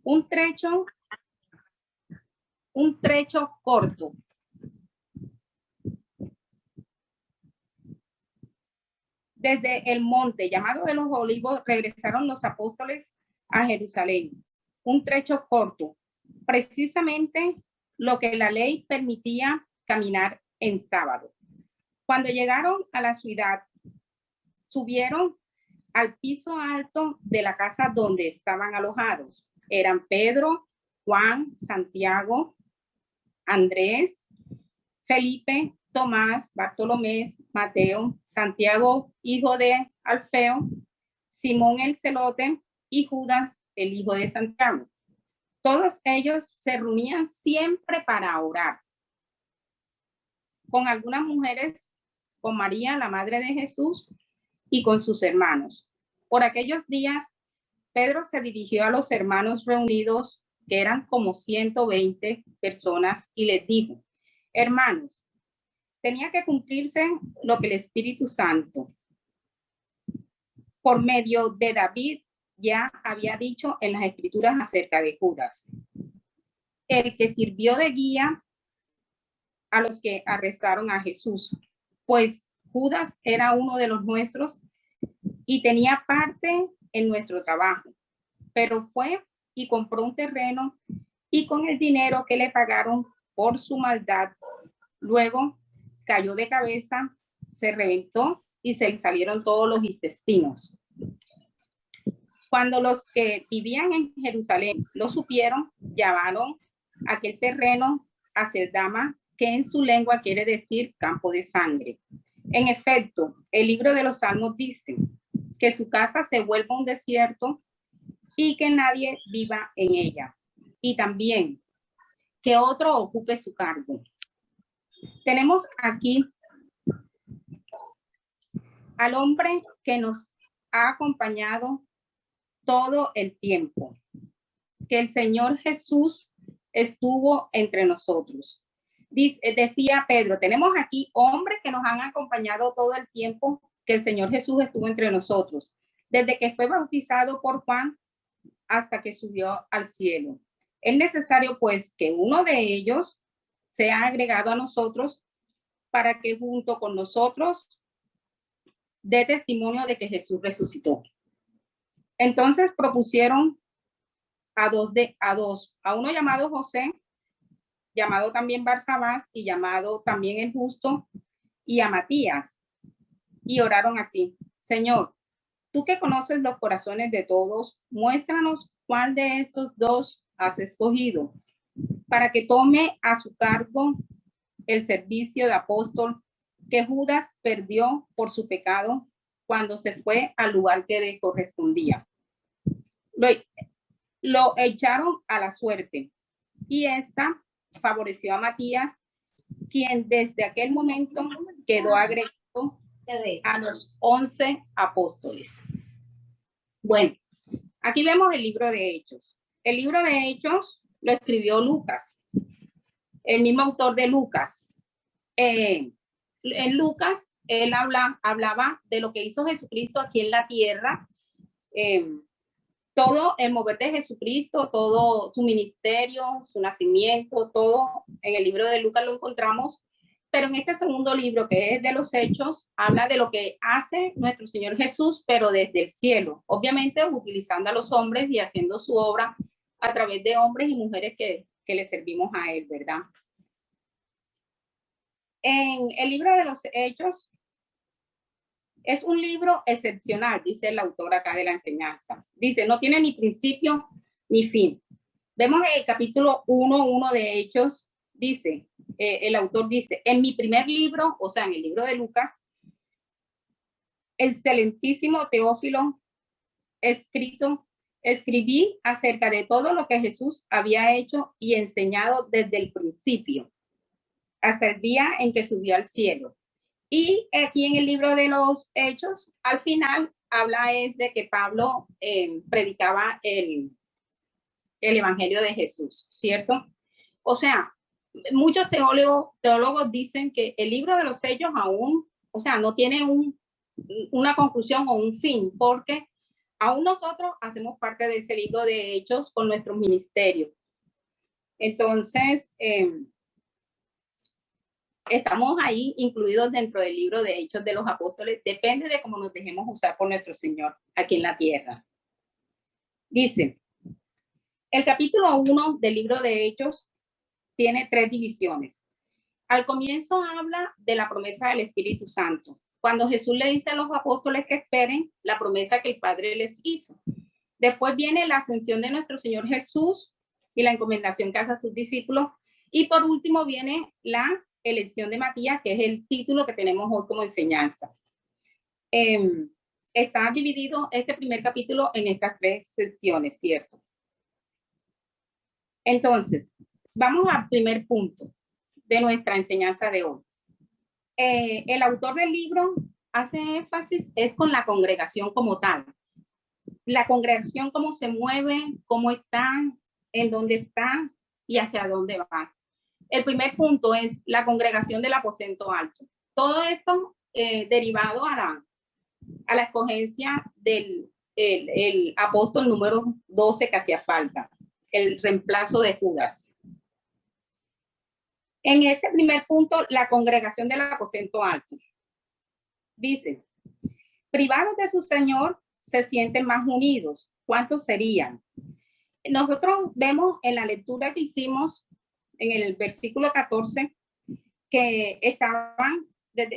un trecho corto. Desde el monte llamado de los Olivos regresaron los apóstoles a Jerusalén. Un trecho corto, precisamente lo que la ley permitía caminar en sábado. Cuando llegaron a la ciudad, subieron al piso alto de la casa donde estaban alojados. Eran Pedro, Juan, Santiago, Andrés, Felipe, Tomás, Bartolomé, Mateo, Santiago, hijo de Alfeo, Simón el Celote y Judas, el hijo de Santiago. Todos ellos se reunían siempre para orar. Con algunas mujeres, con María, la madre de Jesús, y con sus hermanos. Por aquellos días, Pedro se dirigió a los hermanos reunidos, que eran como 120 personas, y les dijo: hermanos, tenía que cumplirse lo que el Espíritu Santo, por medio de David, ya había dicho en las Escrituras acerca de Judas, el que sirvió de guía a los que arrestaron a Jesús, pues Judas era uno de los nuestros y tenía parte en nuestro trabajo, pero fue y compró un terreno y con el dinero que le pagaron por su maldad, luego cayó de cabeza, se reventó y se le salieron todos los intestinos. Cuando los que vivían en Jerusalén lo supieron, llamaron aquel terreno Aceldama, que en su lengua quiere decir campo de sangre. En efecto, el libro de los Salmos dice que su casa se vuelva un desierto y que nadie viva en ella. Y también que otro ocupe su cargo. Tenemos aquí al hombre que nos ha acompañado todo el tiempo, que el Señor Jesús estuvo entre nosotros. Decía Pedro, tenemos aquí hombres que nos han acompañado todo el tiempo que el Señor Jesús estuvo entre nosotros, desde que fue bautizado por Juan hasta que subió al cielo. Es necesario, pues, que uno de ellos sea agregado a nosotros para que junto con nosotros dé testimonio de que Jesús resucitó. Entonces propusieron a uno llamado José, llamado también Barsabás y llamado también el Justo, y a Matías, y oraron así: Señor, tú que conoces los corazones de todos, muéstranos cuál de estos dos has escogido para que tome a su cargo el servicio de apóstol que Judas perdió por su pecado cuando se fue al lugar que le correspondía. Lo echaron a la suerte y esta favoreció a Matías, quien desde aquel momento quedó agregado a los 11 apóstoles. Bueno, aquí vemos el libro de Hechos. El libro de Hechos lo escribió Lucas, el mismo autor de Lucas. En Lucas, él hablaba de lo que hizo Jesucristo aquí en la tierra, todo el mover de Jesucristo, todo su ministerio, su nacimiento, todo en el libro de Lucas lo encontramos, pero en este segundo libro, que es de los Hechos, habla de lo que hace nuestro Señor Jesús, pero desde el cielo, obviamente utilizando a los hombres y haciendo su obra a través de hombres y mujeres que le servimos a él, ¿verdad? En el libro de los Hechos es un libro excepcional, dice el autor acá de la enseñanza. Dice, no tiene ni principio ni fin. Vemos en el capítulo 1:1 de Hechos, dice, el autor dice, en mi primer libro, o sea, en el libro de Lucas, excelentísimo Teófilo, escribí acerca de todo lo que Jesús había hecho y enseñado desde el principio hasta el día en que subió al cielo. Y aquí en el libro de los Hechos, al final, habla es de que Pablo predicaba el Evangelio de Jesús, ¿cierto? O sea, muchos teólogos dicen que el libro de los Hechos aún, o sea, no tiene una conclusión o un fin, porque Aún nosotros hacemos parte de ese libro de Hechos con nuestros ministerios. Entonces, estamos ahí incluidos dentro del libro de Hechos de los Apóstoles. Depende de cómo nos dejemos usar por nuestro Señor aquí en la tierra. Dice, el capítulo 1 del libro de Hechos tiene 3 divisiones. Al comienzo habla de la promesa del Espíritu Santo. Cuando Jesús le dice a los apóstoles que esperen la promesa que el Padre les hizo. Después viene la ascensión de nuestro Señor Jesús y la encomendación que hace a sus discípulos. Y por último viene la elección de Matías, que es el título que tenemos hoy como enseñanza. Está dividido este primer capítulo en estas 3 secciones, ¿cierto? Entonces, vamos al primer punto de nuestra enseñanza de hoy. El autor del libro hace énfasis es con la congregación como tal. La congregación, cómo se mueve, cómo está, en dónde está y hacia dónde va. El primer punto es la congregación del aposento alto. Todo esto derivado a la escogencia del el apóstol número 12 que hacía falta, el reemplazo de Judas. En este primer punto, la congregación del aposento alto. Dice, privados de su Señor, se sienten más unidos. ¿Cuántos serían? Nosotros vemos en la lectura que hicimos en el versículo 14 que estaban,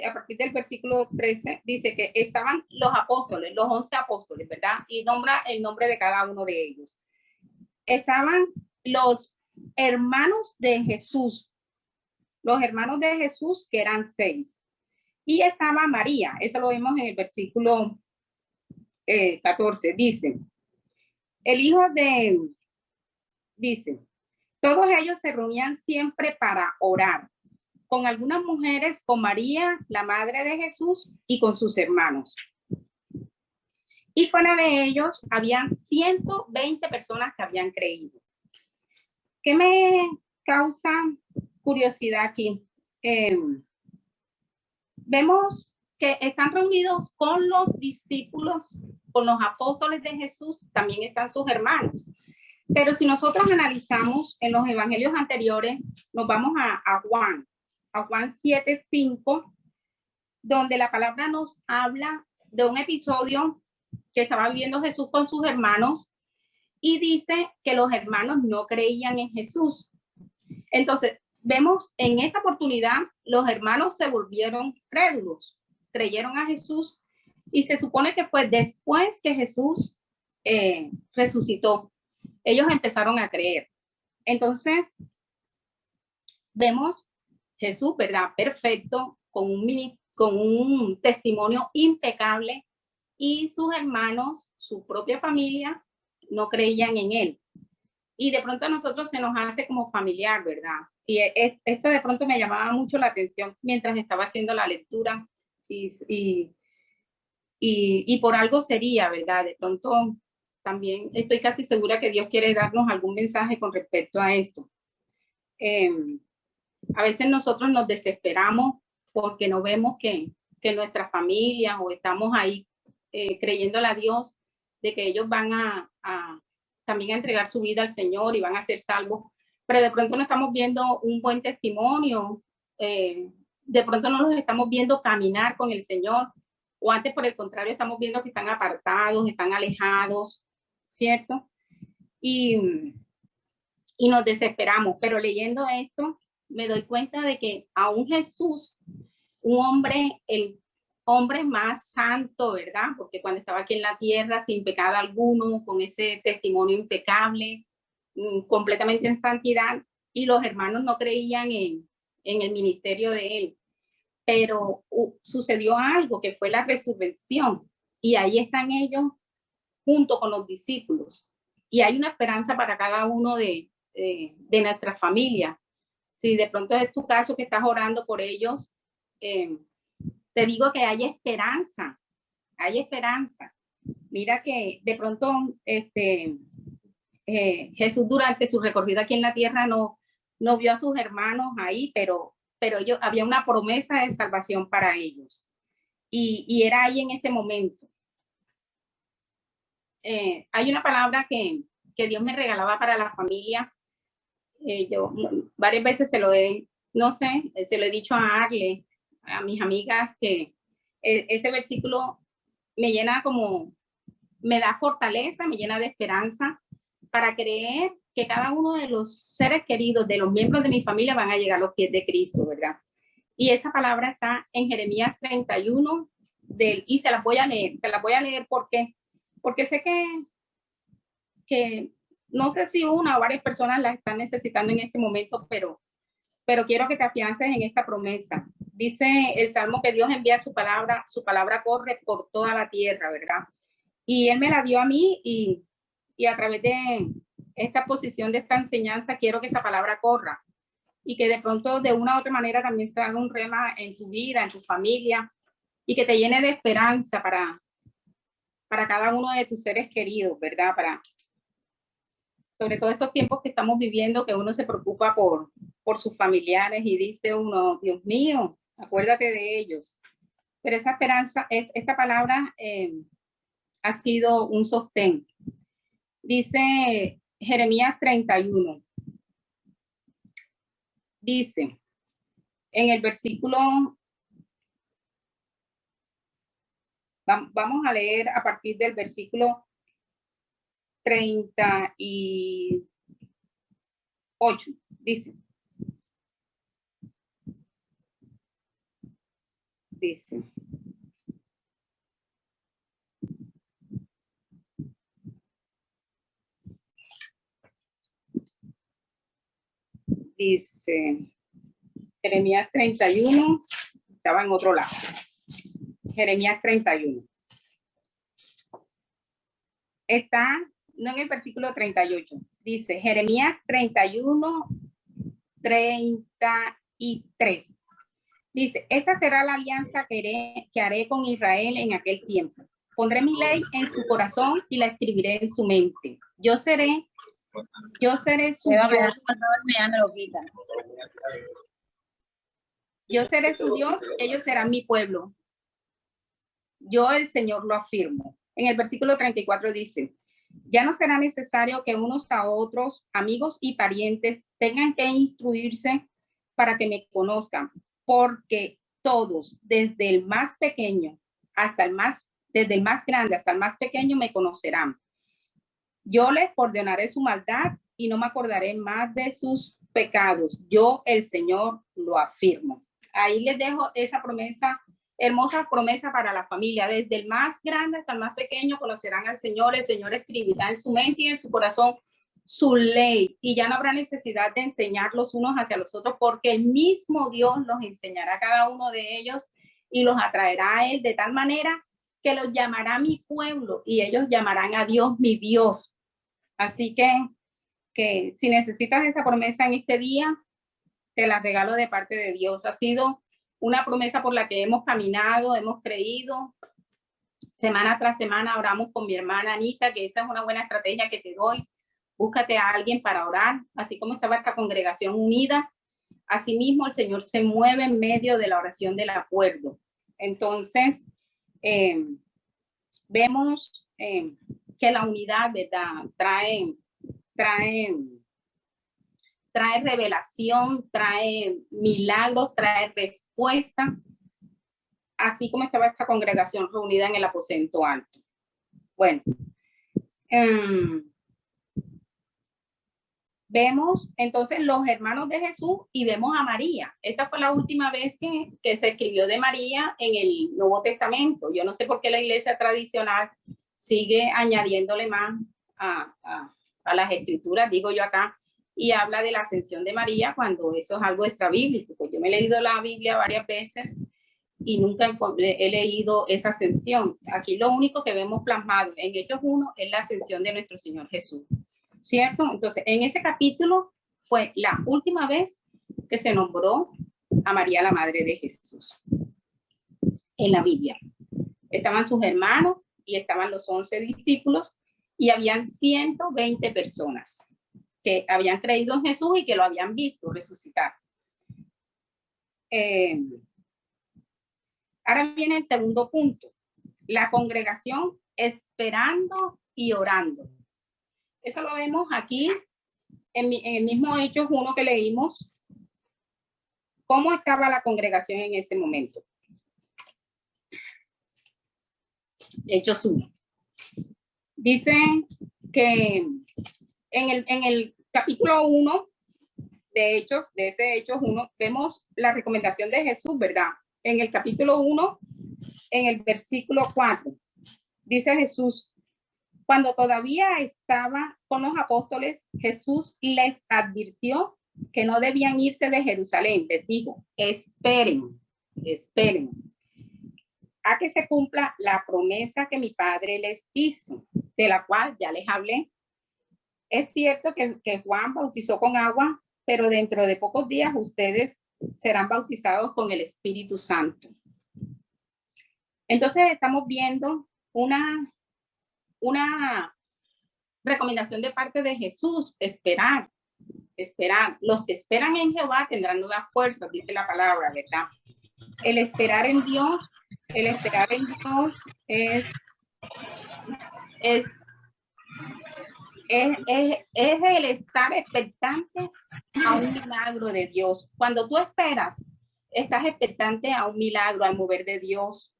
a partir del versículo 13, dice que estaban los apóstoles, los 11 apóstoles, ¿verdad? Y nombra el nombre de cada uno de ellos. Estaban los hermanos de Jesús, que eran 6. Y estaba María, eso lo vemos en el versículo 14, dice, dice, todos ellos se reunían siempre para orar, con algunas mujeres, con María, la madre de Jesús, y con sus hermanos. Y fuera de ellos, habían 120 personas que habían creído. ¿Qué me causa curiosidad aquí? Vemos que están reunidos con los discípulos, con los apóstoles de Jesús, también están sus hermanos. Pero si nosotros analizamos en los evangelios anteriores, nos vamos a Juan 7:5, donde la palabra nos habla de un episodio que estaba viviendo Jesús con sus hermanos y dice que los hermanos no creían en Jesús. Entonces, vemos en esta oportunidad, los hermanos se volvieron crédulos, creyeron a Jesús y se supone que fue después que Jesús resucitó. Ellos empezaron a creer. Entonces, vemos Jesús, ¿verdad? Perfecto, con un testimonio impecable y sus hermanos, su propia familia, no creían en él. Y de pronto a nosotros se nos hace como familiar, ¿verdad? Y esto de pronto me llamaba mucho la atención mientras estaba haciendo la lectura y por algo sería, ¿verdad? De pronto también estoy casi segura que Dios quiere darnos algún mensaje con respecto a esto. A veces nosotros nos desesperamos porque no vemos que nuestra familia o estamos ahí creyéndole a Dios de que ellos van también a entregar su vida al Señor y van a ser salvos, pero de pronto no estamos viendo un buen testimonio, de pronto no los estamos viendo caminar con el Señor, o antes por el contrario estamos viendo que están apartados, están alejados, ¿cierto? Y nos desesperamos, pero leyendo esto me doy cuenta de que aún Jesús, un hombre, el hombre más santo, ¿verdad? Porque cuando estaba aquí en la tierra sin pecado alguno, con ese testimonio impecable, completamente en santidad, y los hermanos no creían en el ministerio de él. Pero sucedió algo que fue la resurrección, y ahí están ellos junto con los discípulos. Y hay una esperanza para cada uno de nuestra familia. Si de pronto es tu caso que estás orando por ellos, te digo que hay esperanza, hay esperanza. Mira que de pronto Jesús durante su recorrido aquí en la tierra no vio a sus hermanos ahí, pero había una promesa de salvación para ellos. Y era ahí en ese momento. hay una palabra que Dios me regalaba para la familia. Yo varias veces se lo he, no sé, se lo he dicho a Arle, a mis amigas, que ese versículo me llena como, me da fortaleza, me llena de esperanza para creer que cada uno de los seres queridos, de los miembros de mi familia, van a llegar a los pies de Cristo, ¿verdad? Y esa palabra está en Jeremías 31, y se las voy a leer porque sé que no sé si una o varias personas la están necesitando en este momento, pero quiero que te afiances en esta promesa. Dice el Salmo que Dios envía su palabra corre por toda la tierra, ¿verdad? Y Él me la dio a mí y a través de esta posición de esta enseñanza quiero que esa palabra corra y que de pronto de una u otra manera también se haga un rema en tu vida, en tu familia y que te llene de esperanza para cada uno de tus seres queridos, ¿verdad? Sobre todo estos tiempos que estamos viviendo, que uno se preocupa por sus familiares y dice uno, Dios mío, acuérdate de ellos. Pero esa esperanza, esta palabra ha sido un sostén. Dice Jeremías 31. Dice en el versículo, vamos a leer a partir del versículo 38. Dice. Dice Jeremías 31, estaba en otro lado. Jeremías 31. Está, no en el versículo 38, dice Jeremías 31, 33. Dice, esta será la alianza que haré con Israel en aquel tiempo. Pondré mi ley en su corazón y la escribiré en su mente. Yo seré su Dios. Yo seré su Dios, ellos serán mi pueblo. Yo, el Señor, lo afirmo. En el versículo 34 dice, ya no será necesario que unos a otros, amigos y parientes, tengan que instruirse para que me conozcan, porque todos, desde el más pequeño desde el más grande hasta el más pequeño, me conocerán. Yo les perdonaré su maldad y no me acordaré más de sus pecados. Yo, el Señor, lo afirmo. Ahí les dejo esa promesa, hermosa promesa para la familia. Desde el más grande hasta el más pequeño conocerán al Señor. El Señor escribirá en su mente y en su corazón su ley. Y ya no habrá necesidad de enseñar los unos hacia los otros, porque el mismo Dios los enseñará a cada uno de ellos y los atraerá a Él de tal manera que los llamará mi pueblo y ellos llamarán a Dios mi Dios. Así que si necesitas esa promesa en este día, te la regalo de parte de Dios. Ha sido una promesa por la que hemos caminado, hemos creído. Semana tras semana oramos con mi hermana Anita, que esa es una buena estrategia que te doy. Búscate a alguien para orar, así como estaba esta congregación unida. Asimismo, el Señor se mueve en medio de la oración del acuerdo. Entonces, vemos que la unidad, ¿verdad? Trae revelación, trae milagros, trae respuesta, así como estaba esta congregación reunida en el aposento alto. Bueno, vemos entonces los hermanos de Jesús y vemos a María. Esta fue la última vez que se escribió de María en el Nuevo Testamento. Yo no sé por qué la iglesia tradicional sigue añadiéndole más a las escrituras, digo yo acá, y habla de la ascensión de María cuando eso es algo extrabíblico. Pues yo me he leído la Biblia varias veces y nunca he leído esa ascensión. Aquí lo único que vemos plasmado en Hechos 1 es la ascensión de nuestro Señor Jesús, ¿cierto? Entonces, en ese capítulo fue la última vez que se nombró a María, la madre de Jesús, en la Biblia. Estaban sus hermanos y estaban los 11 discípulos y habían 120 personas que habían creído en Jesús y que lo habían visto resucitar. Ahora viene el segundo punto. La congregación esperando y orando. Eso lo vemos aquí en el mismo Hechos 1 que leímos. ¿Cómo estaba la congregación en ese momento? Hechos 1. Dice que en el capítulo 1 de Hechos, de ese Hechos 1, vemos la recomendación de Jesús, ¿verdad? En el capítulo 1, en el versículo 4, dice Jesús: cuando todavía estaba con los apóstoles, Jesús les advirtió que no debían irse de Jerusalén. Les dijo: esperen a que se cumpla la promesa que mi Padre les hizo, de la cual ya les hablé. Es cierto que Juan bautizó con agua, pero dentro de pocos días ustedes serán bautizados con el Espíritu Santo. Entonces estamos viendo una recomendación de parte de Jesús: esperar. Los que esperan en Jehová tendrán nuevas fuerzas, dice la palabra, ¿verdad? El esperar en Dios es el estar expectante a un milagro de Dios. Cuando tú esperas, estás expectante a un milagro, al mover de Dios.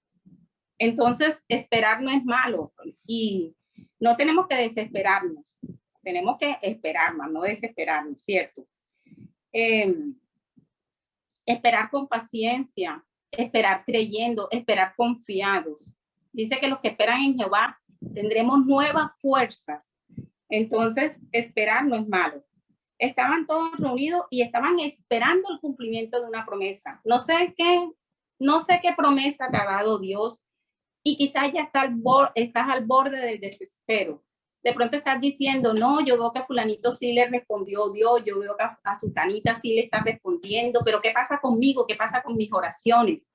Entonces, esperar no es malo y no tenemos que desesperarnos. Tenemos que esperarnos, no desesperarnos, ¿cierto? Esperar con paciencia, esperar creyendo, esperar confiados. Dice que los que esperan en Jehová tendremos nuevas fuerzas. Entonces, esperar no es malo. Estaban todos reunidos y estaban esperando el cumplimiento de una promesa. No sé qué promesa te ha dado Dios, y quizás ya estás al borde del desespero. De pronto estás diciendo: no, yo veo que a fulanito sí le respondió Dios, yo veo que a sutanita sí le está respondiendo, pero ¿qué pasa conmigo? ¿Qué pasa con mis oraciones?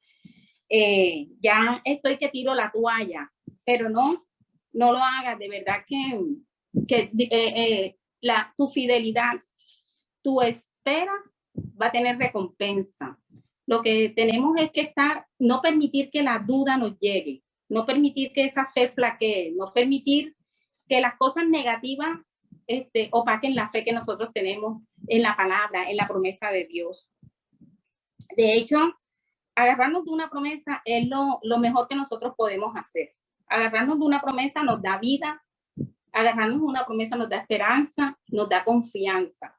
Ya estoy que tiro la toalla, pero no lo hagas. De verdad que tu fidelidad, tu espera va a tener recompensa. Lo que tenemos es que no permitir que la duda nos llegue, no permitir que esa fe flaquee, no permitir que las cosas negativas opaquen la fe que nosotros tenemos en la palabra, en la promesa de Dios. De hecho, agarrarnos de una promesa es lo mejor que nosotros podemos hacer. Agarrarnos de una promesa nos da vida, agarrarnos de una promesa nos da esperanza, nos da confianza.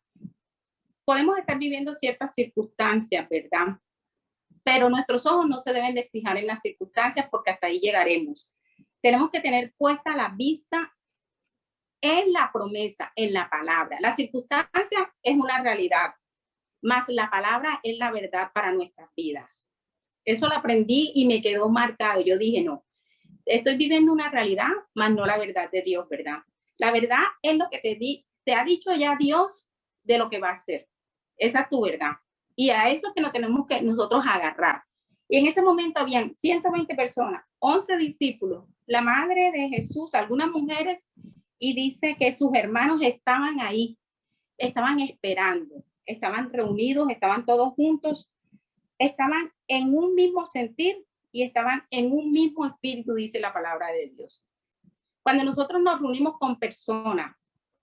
Podemos estar viviendo ciertas circunstancias, ¿verdad? Pero nuestros ojos no se deben de fijar en las circunstancias, porque hasta ahí llegaremos. Tenemos que tener puesta la vista en la promesa, en la palabra. La circunstancia es una realidad, más la palabra es la verdad para nuestras vidas. Eso lo aprendí y me quedó marcado. Yo dije: no, estoy viviendo una realidad, más no la verdad de Dios, ¿verdad? La verdad es lo que te ha dicho ya Dios de lo que va a hacer. Esa es tu verdad. Y a eso es que nos tenemos que nosotros agarrar. Y en ese momento habían 120 personas, 11 discípulos, la madre de Jesús, algunas mujeres, y dice que sus hermanos estaban ahí, estaban esperando, estaban reunidos, estaban todos juntos, estaban en un mismo sentir y estaban en un mismo espíritu, dice la palabra de Dios. Cuando nosotros nos reunimos con personas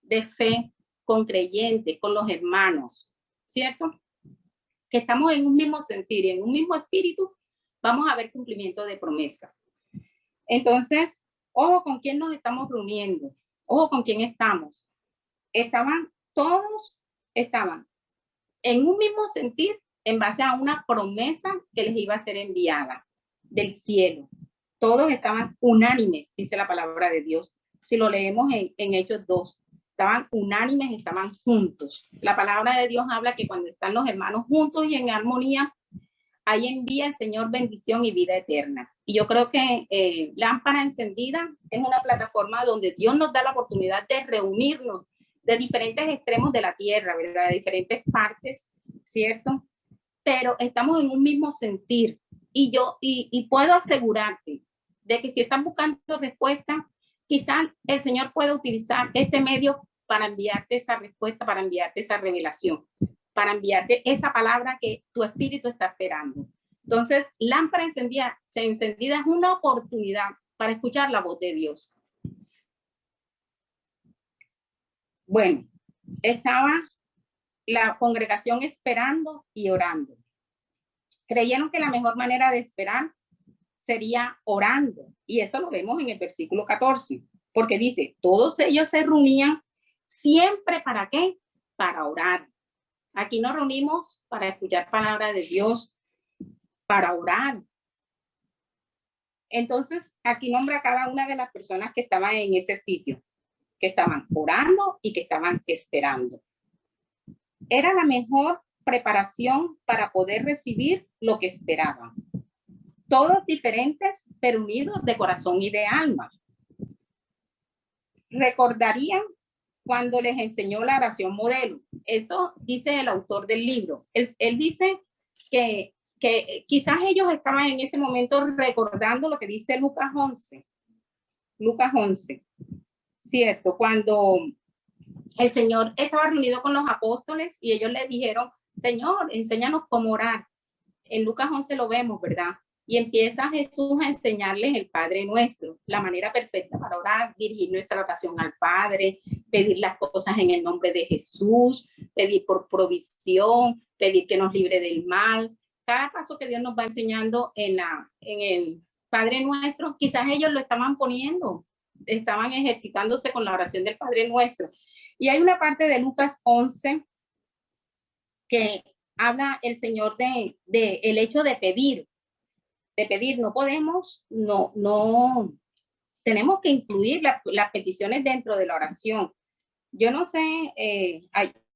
de fe, con creyentes, con los hermanos, ¿cierto? Que estamos en un mismo sentir y en un mismo espíritu, vamos a ver cumplimiento de promesas. Entonces, ojo con quién nos estamos reuniendo, ojo con quién estamos. Todos estaban en un mismo sentir en base a una promesa que les iba a ser enviada del cielo. Todos estaban unánimes, dice la palabra de Dios. Si lo leemos en Hechos 2, estaban unánimes, estaban juntos. La palabra de Dios habla que cuando están los hermanos juntos y en armonía, ahí envía el Señor bendición y vida eterna. Y yo creo que Lámpara Encendida es una plataforma donde Dios nos da la oportunidad de reunirnos de diferentes extremos de la tierra, ¿verdad? De diferentes partes, ¿cierto? Pero estamos en un mismo sentir. Y puedo asegurarte de que si están buscando respuesta, quizás el Señor puede utilizar este medio para enviarte esa respuesta, para enviarte esa revelación, para enviarte esa palabra que tu espíritu está esperando. Entonces, Lámpara Encendida es una oportunidad para escuchar la voz de Dios. Bueno, estaba la congregación esperando y orando. Creyeron que la mejor manera de esperar sería orando. Y eso lo vemos en el versículo 14, porque dice, todos ellos se reunían siempre ¿para qué? Para orar. Aquí nos reunimos para escuchar palabra de Dios, para orar. Entonces, aquí nombra a cada una de las personas que estaban en ese sitio, que estaban orando y que estaban esperando. Era la mejor preparación para poder recibir lo que esperaban. Todos diferentes, pero unidos de corazón y de alma. Recordarían cuando les enseñó la oración modelo. Esto dice el autor del libro. Él dice que quizás ellos estaban en ese momento recordando lo que dice Lucas 11. Lucas 11, ¿cierto? Cuando el Señor estaba reunido con los apóstoles y ellos le dijeron, Señor, enséñanos cómo orar. En Lucas 11 lo vemos, ¿verdad? Y empieza Jesús a enseñarles el Padre Nuestro, la manera perfecta para orar, dirigir nuestra oración al Padre, pedir las cosas en el nombre de Jesús, pedir por provisión, pedir que nos libre del mal. Cada paso que Dios nos va enseñando en el Padre Nuestro, quizás ellos lo estaban poniendo, estaban ejercitándose con la oración del Padre Nuestro. Y hay una parte de Lucas 11 que habla el Señor de el hecho de pedir, no podemos, no, tenemos que incluir las peticiones dentro de la oración. Yo no sé,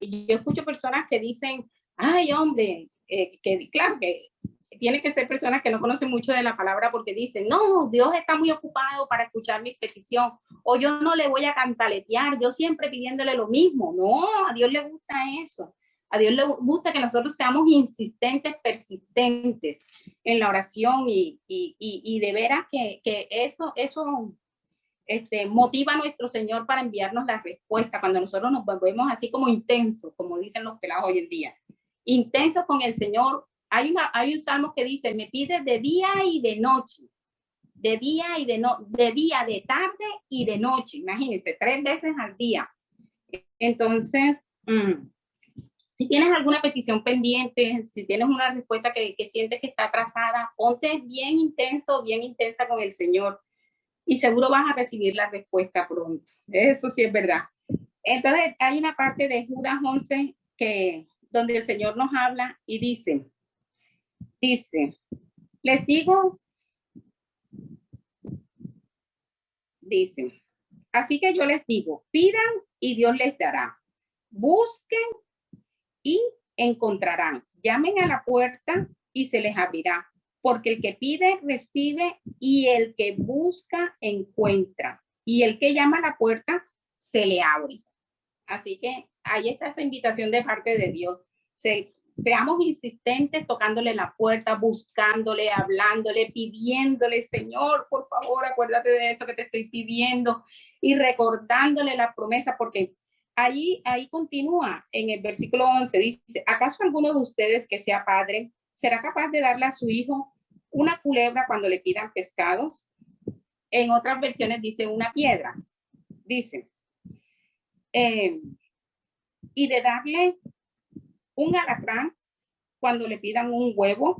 yo escucho personas que dicen, ay hombre, que claro que tiene que ser personas que no conocen mucho de la palabra porque dicen, no, Dios está muy ocupado para escuchar mi petición, o yo no le voy a cantaletear, yo siempre pidiéndole lo mismo. No, a Dios le gusta eso. A Dios le gusta que nosotros seamos insistentes, persistentes en la oración y de veras que eso motiva a nuestro Señor para enviarnos la respuesta cuando nosotros nos volvemos así como intensos, como dicen los pelados hoy en día. Intensos con el Señor. Hay un salmo que dice, me pide de día y de noche, de día y de día, de tarde y de noche. Imagínense, 3 veces al día. Entonces, si tienes alguna petición pendiente, si tienes una respuesta que sientes que está atrasada, ponte bien intenso, bien intensa con el Señor y seguro vas a recibir la respuesta pronto. Eso sí es verdad. Entonces, hay una parte de Judas 11 donde el Señor nos habla y dice, les digo, dice, así que yo les digo, pidan y Dios les dará. Busquen y encontrarán. Llamen a la puerta y se les abrirá. Porque el que pide, recibe, y el que busca, encuentra. Y el que llama a la puerta, se le abre. Así que ahí está esa invitación de parte de Dios. Seamos insistentes tocándole la puerta, buscándole, hablándole, pidiéndole, Señor, por favor, acuérdate de esto que te estoy pidiendo, y recordándole la promesa, porque ahí continúa en el versículo 11, dice, ¿acaso alguno de ustedes que sea padre será capaz de darle a su hijo una culebra cuando le pidan pescados? En otras versiones dice una piedra. Dice, y de darle un alacrán cuando le pidan un huevo.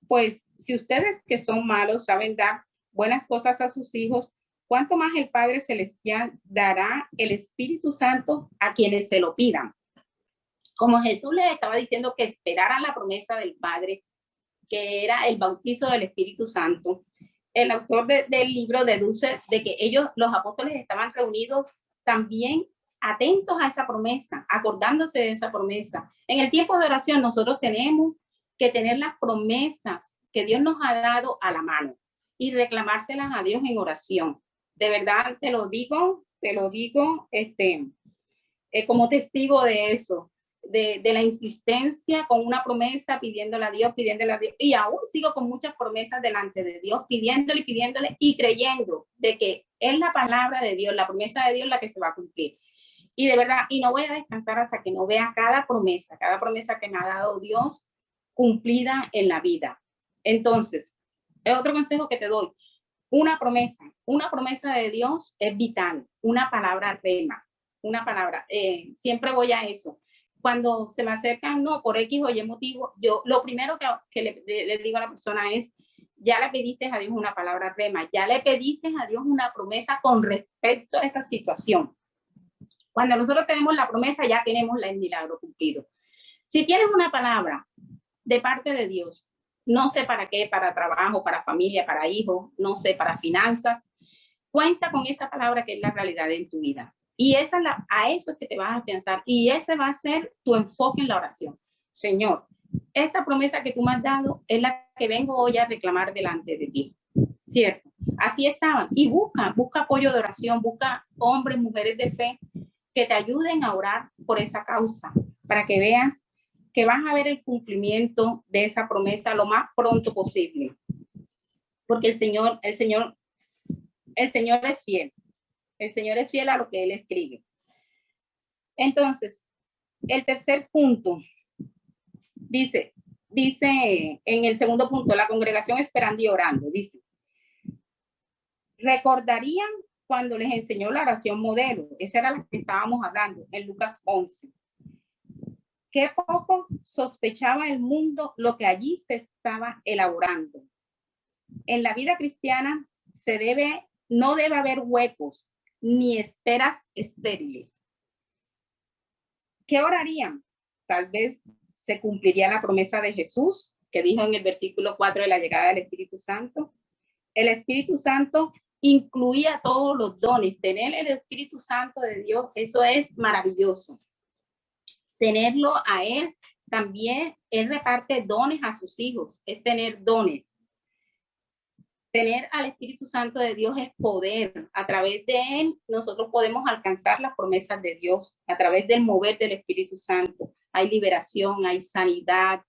Pues si ustedes que son malos saben dar buenas cosas a sus hijos, ¿cuánto más el Padre Celestial dará el Espíritu Santo a quienes se lo pidan? Como Jesús les estaba diciendo que esperaran la promesa del Padre, que era el bautizo del Espíritu Santo, el autor del libro deduce de que ellos, los apóstoles, estaban reunidos también atentos a esa promesa, acordándose de esa promesa. En el tiempo de oración nosotros tenemos que tener las promesas que Dios nos ha dado a la mano y reclamárselas a Dios en oración. De verdad te lo digo, como testigo de eso, de la insistencia con una promesa, pidiéndole a Dios, y aún sigo con muchas promesas delante de Dios, pidiéndole y creyendo de que es la palabra de Dios, la promesa de Dios la que se va a cumplir. Y de verdad, y no voy a descansar hasta que no vea cada promesa que me ha dado Dios cumplida en la vida. Entonces, otro consejo que te doy, una promesa de Dios es vital, una palabra rema. una palabra. Siempre voy a eso. Cuando se me acercan, no, por X o Y motivo, yo lo primero que le digo a la persona es, ya le pediste a Dios una palabra rema, ya le pediste a Dios una promesa con respecto a esa situación. Cuando nosotros tenemos la promesa, ya tenemos el milagro cumplido. Si tienes una palabra de parte de Dios, no sé para qué, para trabajo, para familia, para hijos, no sé, para finanzas, cuenta con esa palabra que es la realidad en tu vida. Y a eso es que te vas a pensar. Y ese va a ser tu enfoque en la oración. Señor, esta promesa que tú me has dado es la que vengo hoy a reclamar delante de ti. ¿Cierto? Así estaban. Y busca apoyo de oración, busca hombres, mujeres de fe que te ayuden a orar por esa causa, para que veas que vas a ver el cumplimiento de esa promesa lo más pronto posible. Porque el Señor es fiel. El Señor es fiel a lo que Él escribe. Entonces, el tercer punto dice en el segundo punto, la congregación esperando y orando, dice, recordarían cuando les enseñó la oración modelo, esa era la que estábamos hablando en Lucas 11. Qué poco sospechaba el mundo lo que allí se estaba elaborando. En la vida cristiana no debe haber huecos ni esperas estériles. ¿Qué orarían? Tal vez se cumpliría la promesa de Jesús, que dijo en el versículo 4 de la llegada del Espíritu Santo. El Espíritu Santo incluía todos los dones. Tener el Espíritu Santo de Dios, eso es maravilloso. Tenerlo a Él también, Él reparte dones a sus hijos, es tener dones. Tener al Espíritu Santo de Dios es poder. A través de Él nosotros podemos alcanzar las promesas de Dios. A través del mover del Espíritu Santo hay liberación, hay sanidad,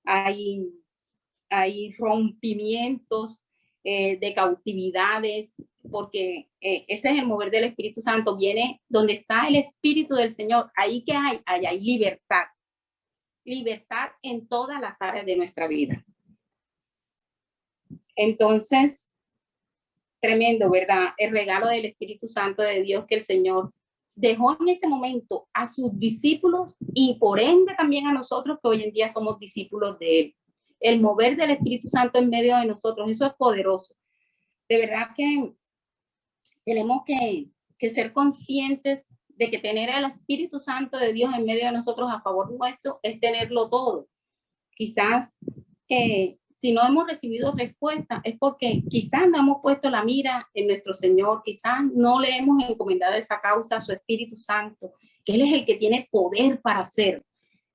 hay rompimientos de cautividades, porque ese es el mover del Espíritu Santo. Viene donde está el Espíritu del Señor. Ahí que hay libertad. Libertad en todas las áreas de nuestra vida. Entonces, tremendo, ¿verdad? El regalo del Espíritu Santo de Dios que el Señor dejó en ese momento a sus discípulos y por ende también a nosotros que hoy en día somos discípulos de Él. El mover del Espíritu Santo en medio de nosotros, eso es poderoso. De verdad que tenemos que ser conscientes de que tener el Espíritu Santo de Dios en medio de nosotros a favor nuestro es tenerlo todo. Quizás si no hemos recibido respuesta es porque quizás no hemos puesto la mira en nuestro Señor, quizás no le hemos encomendado esa causa a su Espíritu Santo, que Él es el que tiene poder para hacer.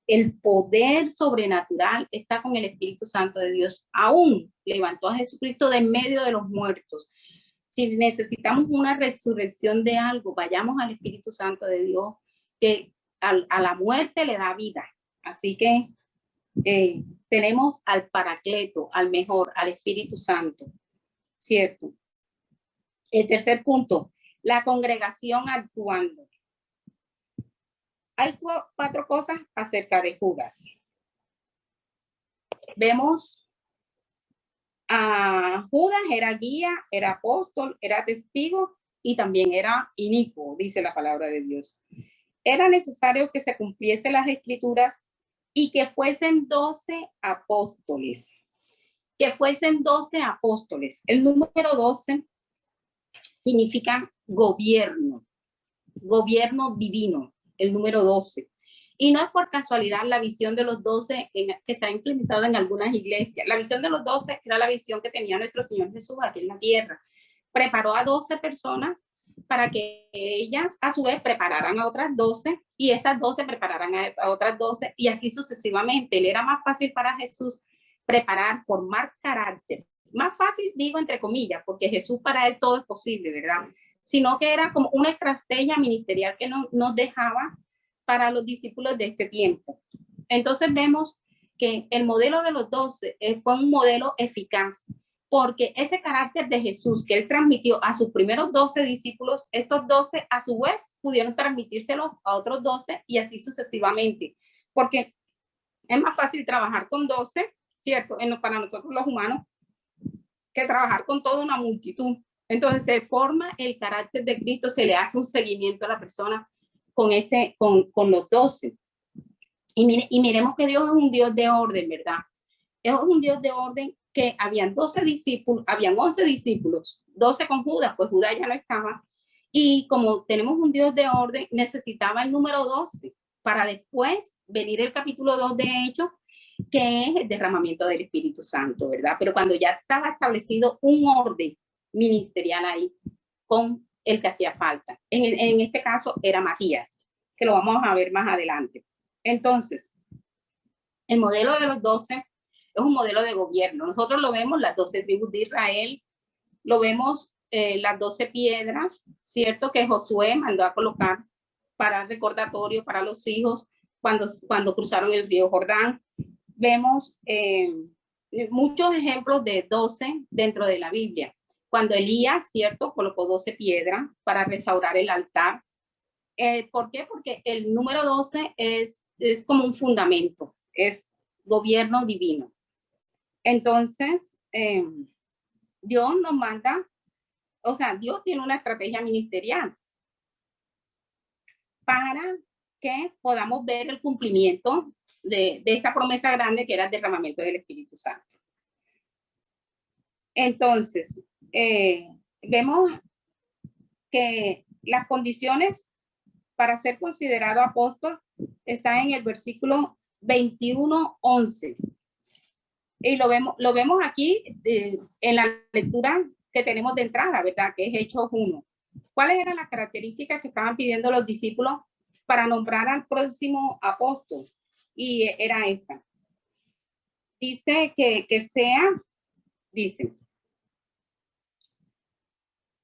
El poder sobrenatural está con el Espíritu Santo de Dios. Aún levantó a Jesucristo de en medio de los muertos. Si necesitamos una resurrección de algo, vayamos al Espíritu Santo de Dios, que a la muerte le da vida. Así que tenemos al Paracleto, al mejor, al Espíritu Santo, ¿cierto? El tercer punto, la congregación actuando. Hay 4 cosas acerca de Judas. Vemos a Judas, era guía, era apóstol, era testigo y también era inicuo, dice la palabra de Dios. Era necesario que se cumpliesen las escrituras y que fuesen 12 apóstoles. Que fuesen 12 apóstoles. El número 12 significa gobierno divino, el número 12. Y no es por casualidad la visión de los 12 que se ha implementado en algunas iglesias. La visión de los 12 era la visión que tenía nuestro Señor Jesús aquí en la tierra. Preparó a 12 personas para que ellas a su vez prepararan a otras 12 y estas 12 prepararan a otras 12 y así sucesivamente. Le era más fácil para Jesús preparar, formar carácter. Más fácil, digo entre comillas, porque Jesús para él todo es posible, ¿verdad? Sino que era como una estrategia ministerial que nos dejaba para los discípulos de este tiempo. Entonces vemos que el modelo de los 12 fue un modelo eficaz, porque ese carácter de Jesús que él transmitió a sus primeros 12 discípulos, estos 12 a su vez pudieron transmitírselo a otros 12 y así sucesivamente, porque es más fácil trabajar con 12, ¿cierto? Para nosotros los humanos, que trabajar con toda una multitud. Entonces se forma el carácter de Cristo, se le hace un seguimiento a la persona con los 12. Y miremos que Dios es un Dios de orden, ¿verdad? Es un Dios de orden que habían 11 discípulos, 12 con Judas, pues Judas ya no estaba. Y como tenemos un Dios de orden, necesitaba el número 12 para después venir el capítulo 2 de Hechos, que es el derramamiento del Espíritu Santo, ¿verdad? Pero cuando ya estaba establecido un orden ministerial ahí con el que hacía falta. En este caso era Matías, que lo vamos a ver más adelante. Entonces, el modelo de los 12 es un modelo de gobierno. Nosotros lo vemos, las 12 tribus de Israel, lo vemos las 12 piedras, ¿cierto? Que Josué mandó a colocar para recordatorio para los hijos cuando cruzaron el río Jordán. Vemos muchos ejemplos de 12 dentro de la Biblia. Cuando Elías, ¿cierto? Colocó 12 piedras para restaurar el altar. ¿Por qué? Porque el número 12 es como un fundamento, es gobierno divino. Entonces, Dios nos manda, o sea, Dios tiene una estrategia ministerial para que podamos ver el cumplimiento de esta promesa grande que era el derramamiento del Espíritu Santo. Entonces, vemos que las condiciones para ser considerado apóstol están en el versículo 21:11. Y lo vemos aquí en la lectura que tenemos de entrada, ¿verdad? Que es Hechos 1. ¿Cuáles eran las características que estaban pidiendo los discípulos para nombrar al próximo apóstol? Y era esta. Dice dice,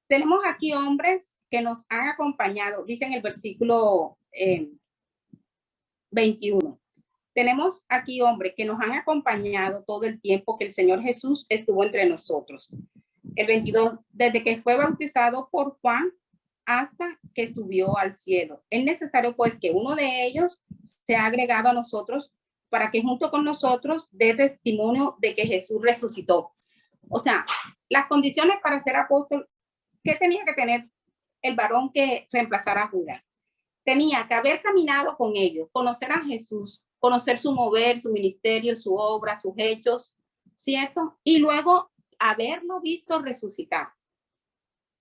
tenemos aquí hombres que nos han acompañado, dice en el versículo 21. Tenemos aquí hombres que nos han acompañado todo el tiempo que el Señor Jesús estuvo entre nosotros. El 22, desde que fue bautizado por Juan hasta que subió al cielo. Es necesario pues que uno de ellos sea agregado a nosotros para que junto con nosotros dé testimonio de que Jesús resucitó. O sea, las condiciones para ser apóstol, ¿qué tenía que tener el varón que reemplazara a Judas? Tenía que haber caminado con ellos, conocer a Jesús, conocer su mover, su ministerio, su obra, sus hechos, ¿cierto? Y luego haberlo visto resucitar.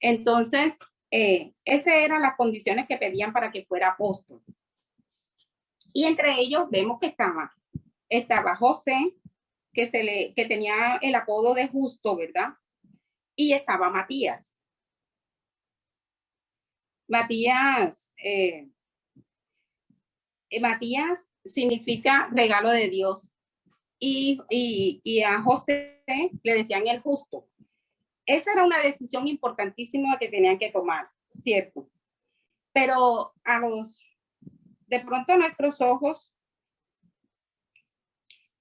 Entonces, esas eran las condiciones que pedían para que fuera apóstol. Y entre ellos vemos que estaba José, que tenía el apodo de Justo, ¿verdad? Y estaba Matías. Matías significa regalo de Dios. Y a José le decían el justo. Esa era una decisión importantísima que tenían que tomar, ¿cierto? Pero de pronto a nuestros ojos,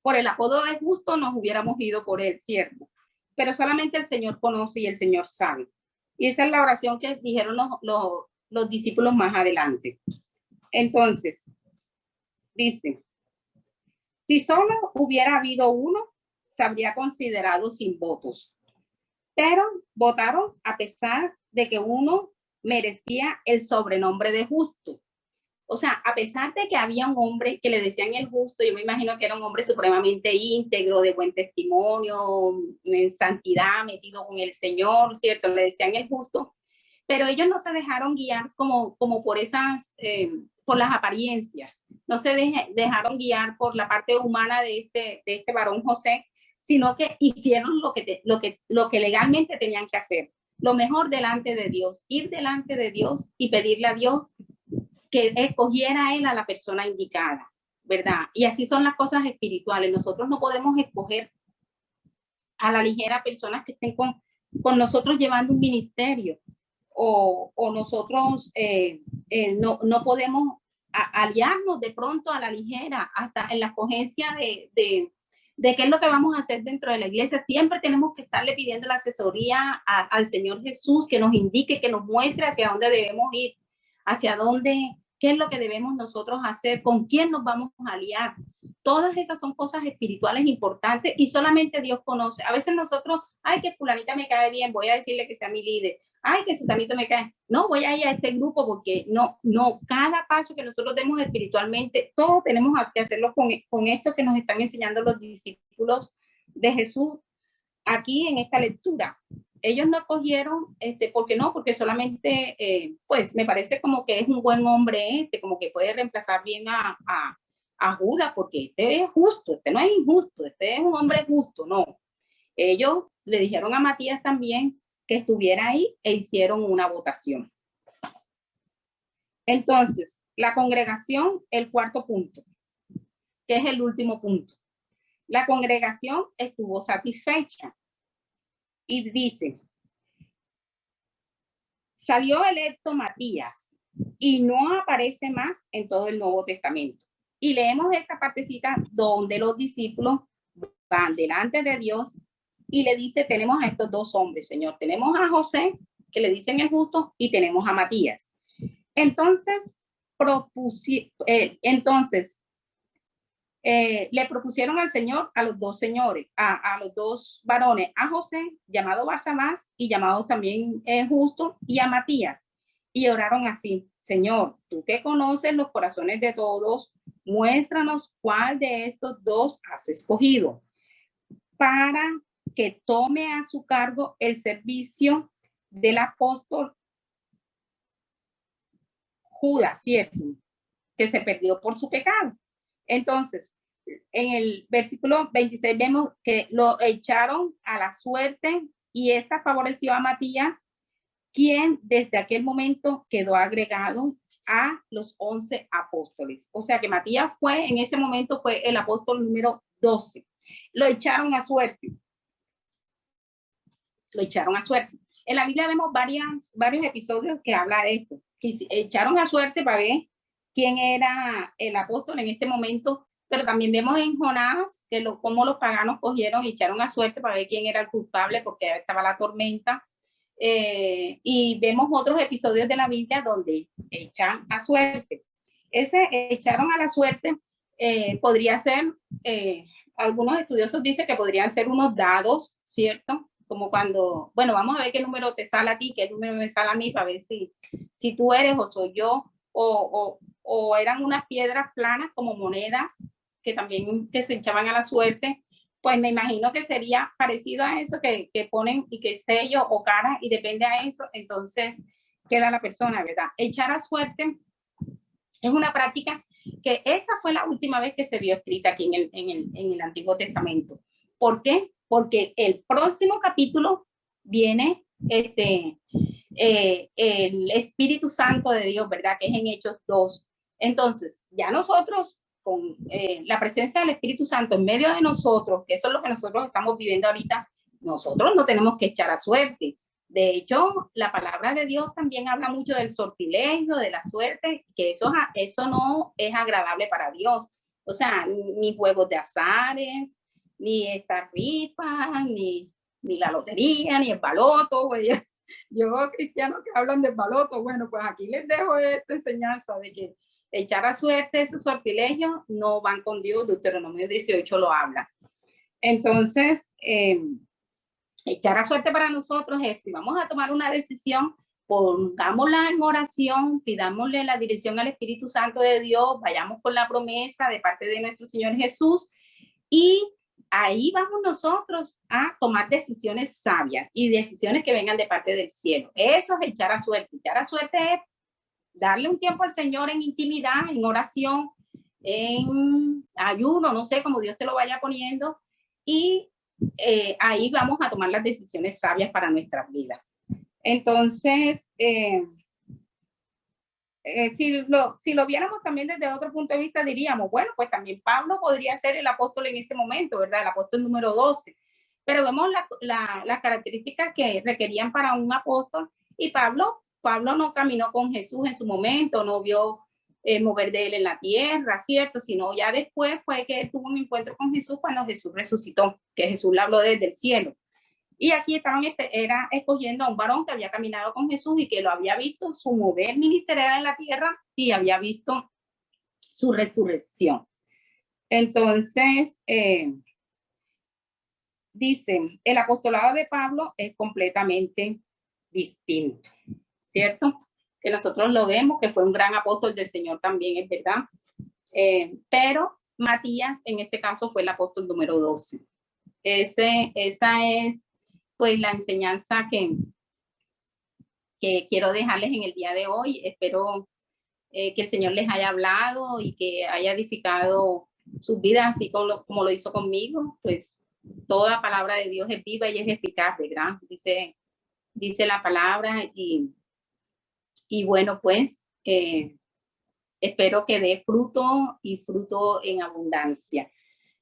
por el apodo de justo nos hubiéramos ido por él, ¿cierto? Pero solamente el Señor conoce y el Señor sabe. Y esa es la oración que dijeron los discípulos más adelante. Entonces, dice, si solo hubiera habido uno, se habría considerado sin votos. Pero votaron a pesar de que uno merecía el sobrenombre de justo. O sea, a pesar de que había un hombre que le decían el justo, yo me imagino que era un hombre supremamente íntegro, de buen testimonio, en santidad, metido con el Señor, ¿cierto? Le decían el justo, pero ellos no se dejaron guiar como por por las apariencias, no se dejaron guiar por la parte humana de este varón José, sino que hicieron lo que legalmente tenían que hacer, lo mejor delante de Dios, ir delante de Dios y pedirle a Dios que escogiera a él a la persona indicada, ¿verdad? Y así son las cosas espirituales. Nosotros no podemos escoger a la ligera personas que estén con nosotros llevando un ministerio o nosotros no podemos aliarnos de pronto a la ligera hasta en la escogencia de qué es lo que vamos a hacer dentro de la iglesia. Siempre tenemos que estarle pidiendo la asesoría al Señor Jesús, que nos indique, que nos muestre hacia dónde debemos ir, hacia dónde, qué es lo que debemos nosotros hacer, con quién nos vamos a aliar, Todas esas son cosas espirituales importantes y solamente Dios conoce. A veces nosotros, ay, que fulanita me cae bien, voy a decirle que sea mi líder. Ay, que sutanito me cae. No, voy a ir a este grupo porque no, cada paso que nosotros demos espiritualmente, todo tenemos que hacerlo con esto que nos están enseñando los discípulos de Jesús aquí en esta lectura. Ellos no cogieron, ¿por qué no? Porque solamente, pues me parece como que es un buen hombre, como que puede reemplazar bien a Judas, porque este es justo, este no es injusto, este es un hombre justo, no. Ellos le dijeron a Matías también que estuviera ahí e hicieron una votación. Entonces, la congregación, el cuarto punto, que es el último punto. La congregación estuvo satisfecha y dice, salió electo Matías y no aparece más en todo el Nuevo Testamento. Y leemos esa partecita donde los discípulos van delante de Dios y le dice, tenemos a estos dos hombres, Señor. Tenemos a José, que le dicen el justo, y tenemos a Matías. Entonces, le propusieron al Señor a los dos señores, a los dos varones, a José, llamado Barsabás y llamado también Justo, y a Matías. Y oraron así, Señor, tú que conoces los corazones de todos, muéstranos cuál de estos dos has escogido para que tome a su cargo el servicio del apóstol Judas, ¿cierto? Que se perdió por su pecado. Entonces, en el versículo 26 vemos que lo echaron a la suerte y esta favoreció a Matías, quien desde aquel momento quedó agregado a los 11 apóstoles. O sea que Matías fue, en ese momento fue el apóstol número 12. Lo echaron a suerte. Lo echaron a suerte. En la Biblia vemos varios episodios que habla de esto, que echaron a suerte para ver quién era el apóstol en este momento, pero también vemos en Jonás que cómo los paganos cogieron y echaron a suerte para ver quién era el culpable porque estaba la tormenta. Y vemos otros episodios de la Biblia donde echan a suerte. Ese echaron a la suerte podría ser, algunos estudiosos dicen que podrían ser unos dados, ¿cierto? Como cuando, bueno, vamos a ver qué número te sale a ti, qué número me sale a mí, para ver si tú eres o soy yo, o eran unas piedras planas como monedas que también que se echaban a la suerte. Pues me imagino que sería parecido a eso que ponen y que sello o cara y depende a eso, entonces queda la persona, ¿verdad? Echar a suerte es una práctica que esta fue la última vez que se vio escrita aquí en el Antiguo Testamento. ¿Por qué? Porque el próximo capítulo viene el Espíritu Santo de Dios, ¿verdad? Que es en Hechos 2. Entonces, ya nosotros, con la presencia del Espíritu Santo en medio de nosotros, que eso es lo que nosotros estamos viviendo ahorita, nosotros no tenemos que echar a suerte. De hecho, la palabra de Dios también habla mucho del sortilegio, de la suerte, que eso no es agradable para Dios. O sea, ni juegos de azares, ni esta rifa, ni la lotería, ni el baloto. Pues yo veo cristianos que hablan del baloto. Bueno, pues aquí les dejo esta enseñanza de que echar a suerte esos sortilegios no van con Dios. Deuteronomio 18 lo habla. Entonces, echar a suerte para nosotros es, si vamos a tomar una decisión, pongámosla en oración, pidámosle la dirección al Espíritu Santo de Dios, vayamos con la promesa de parte de nuestro Señor Jesús y ahí vamos nosotros a tomar decisiones sabias y decisiones que vengan de parte del cielo. Eso es echar a suerte. Echar a suerte es darle un tiempo al Señor en intimidad, en oración, en ayuno, no sé, como Dios te lo vaya poniendo, y ahí vamos a tomar las decisiones sabias para nuestras vidas. Entonces, si lo viéramos también desde otro punto de vista, diríamos, bueno, pues también Pablo podría ser el apóstol en ese momento, ¿verdad? El apóstol número 12. Pero vemos las características que requerían para un apóstol y Pablo no caminó con Jesús en su momento, no vio mover de él en la tierra, ¿cierto? Sino ya después fue que él tuvo un encuentro con Jesús cuando Jesús resucitó, que Jesús le habló desde el cielo. Y aquí era escogiendo a un varón que había caminado con Jesús y que lo había visto su mover ministerial en la tierra y había visto su resurrección. Entonces, dice, el apostolado de Pablo es completamente distinto, ¿cierto? Que nosotros lo vemos, que fue un gran apóstol del Señor también, es verdad. Pero Matías, en este caso, fue el apóstol número 12. Esa es, pues, la enseñanza que quiero dejarles en el día de hoy. Espero que el Señor les haya hablado y que haya edificado sus vidas así como lo hizo conmigo. Pues toda palabra de Dios es viva y es eficaz, ¿verdad? Dice la palabra y bueno, pues espero que dé fruto y fruto en abundancia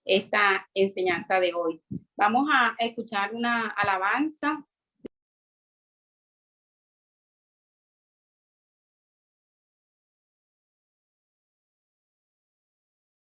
esta enseñanza de hoy. Vamos a escuchar una alabanza